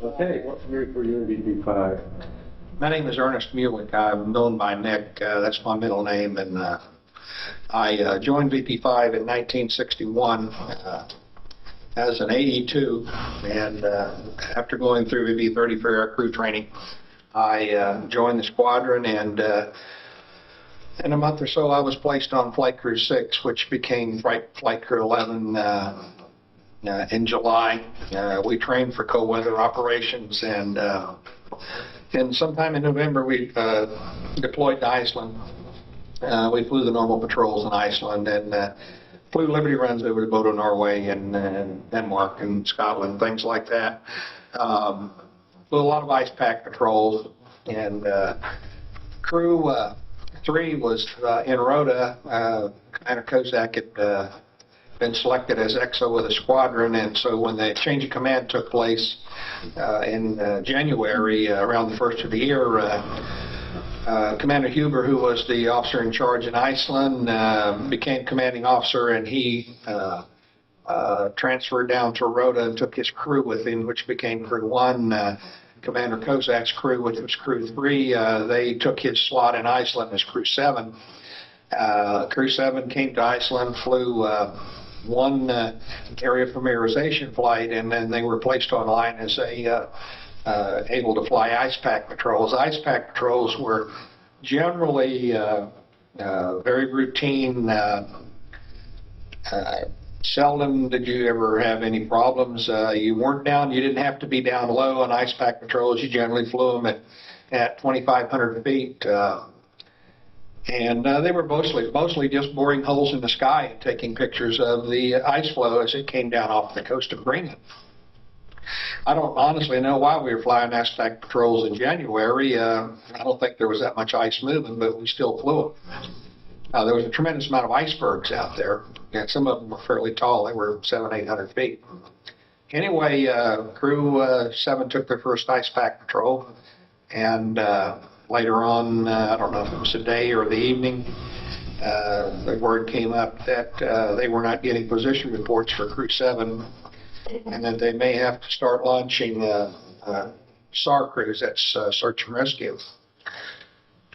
Okay, what's new for you in VP-5? My name is Ernest Mullich. I'm known by Nick. That's my middle name. And I joined VP-5 in 1961 as an AE2. And after going through VP-30 for air crew training, I joined the squadron. And in a month or so, I was placed on Flight Crew 6, which became Flight Crew 11 in July. We trained for cold weather operations, and sometime in November we deployed to Iceland. We flew the normal patrols in Iceland and flew Liberty runs over to Bodo, Norway, and Denmark and Scotland, things like that. Flew a lot of ice pack patrols, and Crew 3 was in Rota. Commander Kozak had been selected as XO with a squadron, and so when the change of command took place in January, around the first of the year, Commander Huber, who was the officer in charge in Iceland, became commanding officer, and he transferred down to Rota and took his crew with him, which became Crew 1. Commander Kozak's crew, which was Crew 3, they took his slot in Iceland as Crew 7. Crew 7 came to Iceland, flew one area familiarization flight, and then they were placed online as able to fly ice pack patrols. Ice pack patrols were generally very routine. Seldom did you ever have any problems. You weren't down, you didn't have to be down low on ice pack patrols. You generally flew them at 2,500 feet. And they were mostly just boring holes in the sky and taking pictures of the ice flow as it came down off the coast of Greenland. I don't honestly know why we were flying ice pack patrols in January. I don't think there was that much ice moving, but we still flew them. There was a tremendous amount of icebergs out there, and some of them were fairly tall. They were 700-800 feet. Anyway, Crew 7 took their first ice pack patrol, and later on, I don't know if it was the day or the evening, the word came up that they were not getting position reports for Crew 7, and that they may have to start launching SAR crews, that's search and rescue.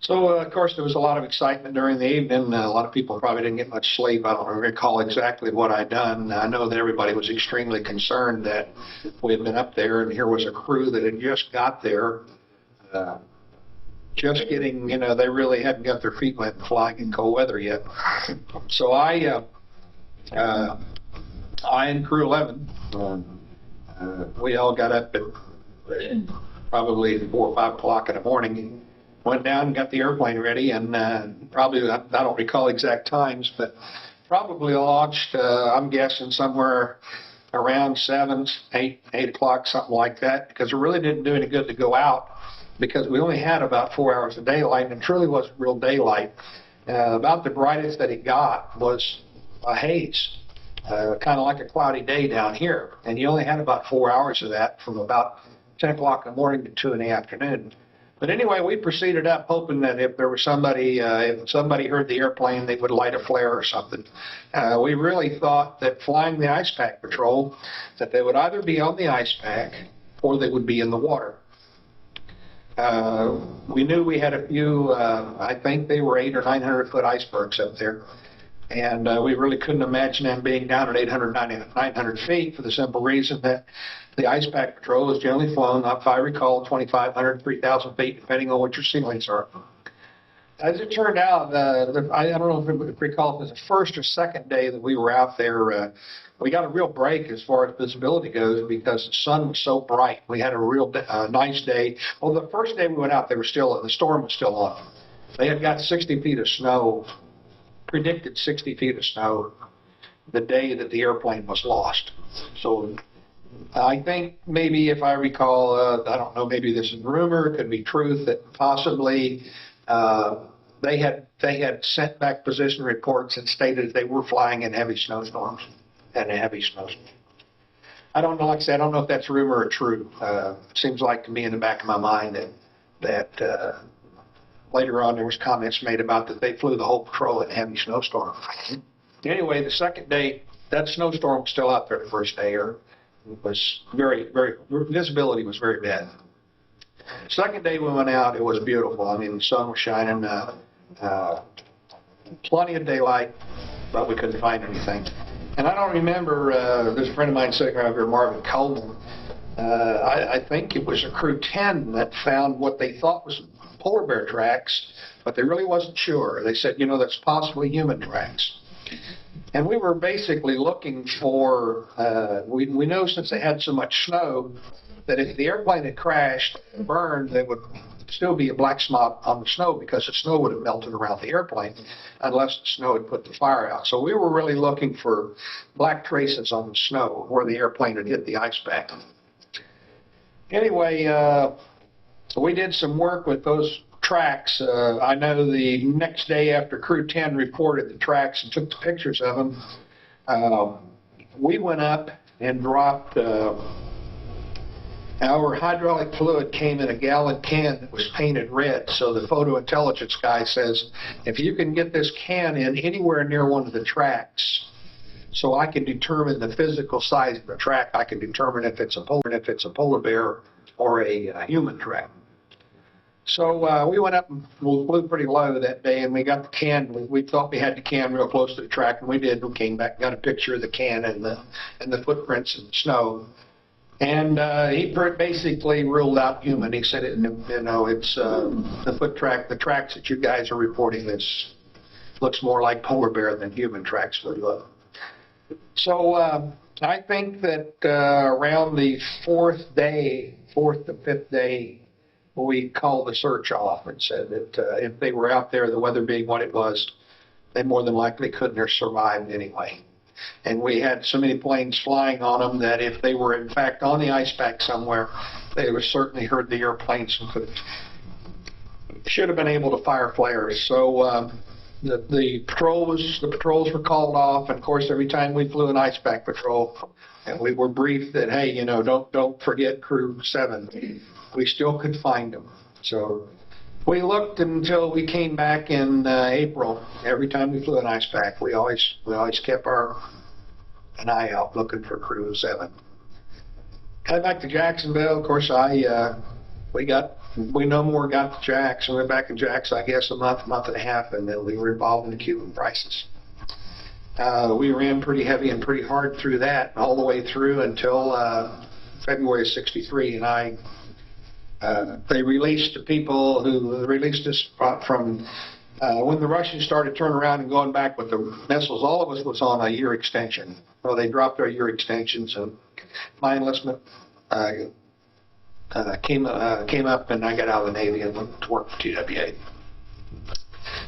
So, of course, there was a lot of excitement during the evening. A lot of people probably didn't get much sleep. I don't recall exactly what I'd done. I know that everybody was extremely concerned that we had been up there, and here was a crew that had just got there. Just getting, they really hadn't got their feet wet and flying in cold weather yet. So I and Crew 11, we all got up at probably 4 or 5 o'clock in the morning, went down and got the airplane ready, and probably, I don't recall exact times, but probably launched, I'm guessing somewhere around 7, 8 o'clock, something like that, because it really didn't do any good to go out, because we only had about 4 hours of daylight, and it truly wasn't real daylight. About the brightest that it got was a haze, kind of like a cloudy day down here, and you only had about 4 hours of that from about 10 o'clock in the morning to 2 in the afternoon. But anyway, we proceeded up hoping that if there was somebody, if somebody heard the airplane, they would light a flare or something. We really thought that flying the ice pack patrol, that they would either be on the ice pack or they would be in the water. We knew we had a few, I think they were 800 or 900 foot icebergs up there. And we really couldn't imagine them being down at 800, 900 feet for the simple reason that the ice pack patrol is generally flown, if I recall, 2,500, 3,000 feet, depending on what your ceilings are. As it turned out, I don't know if you recall if it was the first or second day that we were out there, we got a real break as far as visibility goes because the sun was so bright. We had a real nice day. Well, the first day we went out, the storm was still on. They had got 60 feet of snow, predicted 60 feet of snow the day that the airplane was lost. So I think maybe, if I recall, I don't know, maybe this is rumor, it could be truth, that possibly they had sent back position reports and stated they were flying in heavy snowstorms and a heavy snowstorm. I don't know, like I said, I don't know if that's rumor or true. Seems like to me in the back of my mind that later on there was comments made about that they flew the whole patrol in a heavy snowstorm. Anyway, the second day, that snowstorm was still out there the first day, or It was visibility was very bad. Second day we went out, it was beautiful. I mean, the sun was shining, plenty of daylight, but we couldn't find anything. And I don't remember, there's a friend of mine sitting over here, Marvin Coleman. I think it was a crew 10 that found what they thought was polar bear tracks, but they really wasn't sure. They said, that's possibly human tracks. And we were basically looking for, we know since they had so much snow, that if the airplane had crashed and burned, there would still be a black spot on the snow because the snow would have melted around the airplane unless the snow had put the fire out. So we were really looking for black traces on the snow where the airplane had hit the ice pack. Anyway, we did some work with those tracks. I know the next day after Crew 10 reported the tracks and took the pictures of them, we went up and dropped our hydraulic fluid came in a gallon can that was painted red. So the photo intelligence guy says, if you can get this can in anywhere near one of the tracks, so I can determine the physical size of the track, I can determine if it's a polar bear or a human track. So we went up and we flew pretty low that day, and we got the can. We thought we had the can real close to the track, and we did. We came back, got a picture of the can and the footprints in the snow. And he basically ruled out human. He said, it's the tracks that you guys are reporting looks more like polar bear than human tracks would look. So I think that around the fourth to fifth day, we called the search off and said that if they were out there, the weather being what it was, they more than likely couldn't have survived anyway. And we had so many planes flying on them that if they were in fact on the ice pack somewhere, they would have certainly heard the airplanes and should have been able to fire flares. So the patrols were called off, and of course every time we flew an ice pack patrol, and we were briefed that, hey, don't forget Crew 7. We still could find them. So we looked until we came back in April. Every time we flew an ice pack, we always kept an eye out looking for Crew 7. Got back to Jacksonville. Of course, we no more got to Jax. We went back in Jax, I guess, a month and a half, and then we were involved in the Cuban crisis. We ran pretty heavy and pretty hard through that, all the way through until February of '63, and they released the people who released us from when the Russians started turning around and going back with the missiles. All of us was on a year extension. Well, they dropped our year extensions, and my enlistment came up, and I got out of the Navy and went to work for TWA.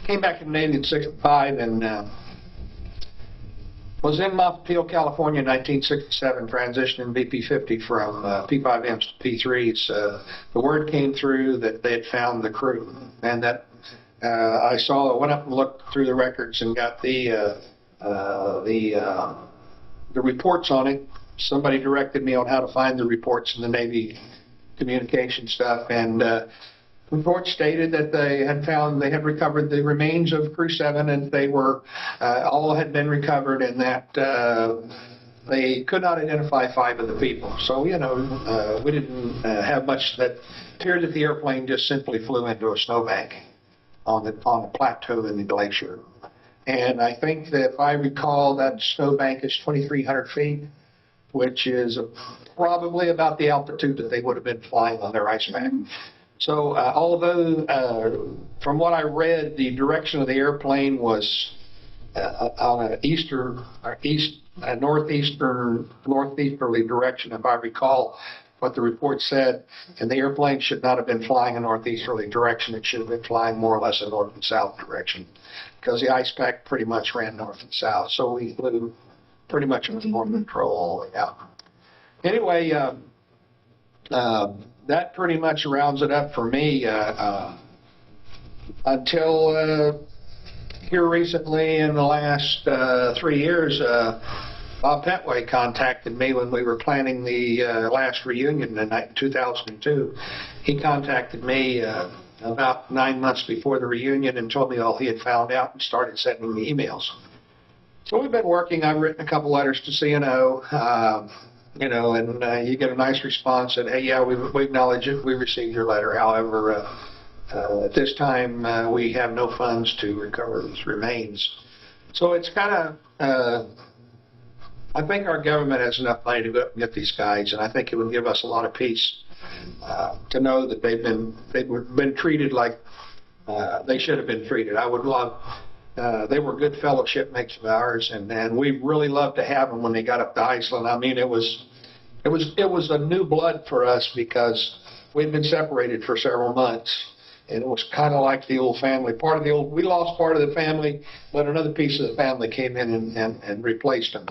Came back to the Navy in '65 and was in Montefiore, California in 1967, transitioning VP-50 from P5Ms to P3s. The word came through that they had found the crew, and that I went up and looked through the records and got the reports on it. Somebody directed me on how to find the reports in the Navy communication stuff, and the report stated that they had recovered the remains of Crew 7, and they were all had been recovered, and that they could not identify 5 of the people. So we didn't have much. That appeared that the airplane just simply flew into a snowbank on a plateau in the glacier. And I think that if I recall, that snowbank is 2,300 feet, which is probably about the altitude that they would have been flying on their ice pack. So although, from what I read, the direction of the airplane was on a northeasterly direction, if I recall what the report said, and the airplane should not have been flying in a northeasterly direction. It should have been flying more or less in north and south direction, because the ice pack pretty much ran north and south. So we flew pretty much with north control all the way out. Anyway, that pretty much rounds it up for me until here recently in the last 3 years. Bob Petway contacted me when we were planning the last reunion in 2002. He contacted me about 9 months before the reunion and told me all he had found out and started sending me emails. So we've been working. I've written a couple letters to CNO. you know, and you get a nice response that, hey, yeah, we acknowledge it, we received your letter. However, at this time, we have no funds to recover these remains. So it's kind of, I think our government has enough money to go up and get these guys, and I think it would give us a lot of peace to know that they've been treated like they should have been treated. I would love. They were good fellowship mates of ours, and we really loved to have them when they got up to Iceland. I mean, it was a new blood for us because we'd been separated for several months, and it was kind of like the old family. We lost part of the family, but another piece of the family came in and replaced them.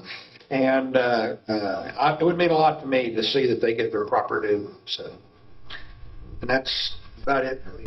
And it would mean a lot to me to see that they get their proper due. So, and that's about it.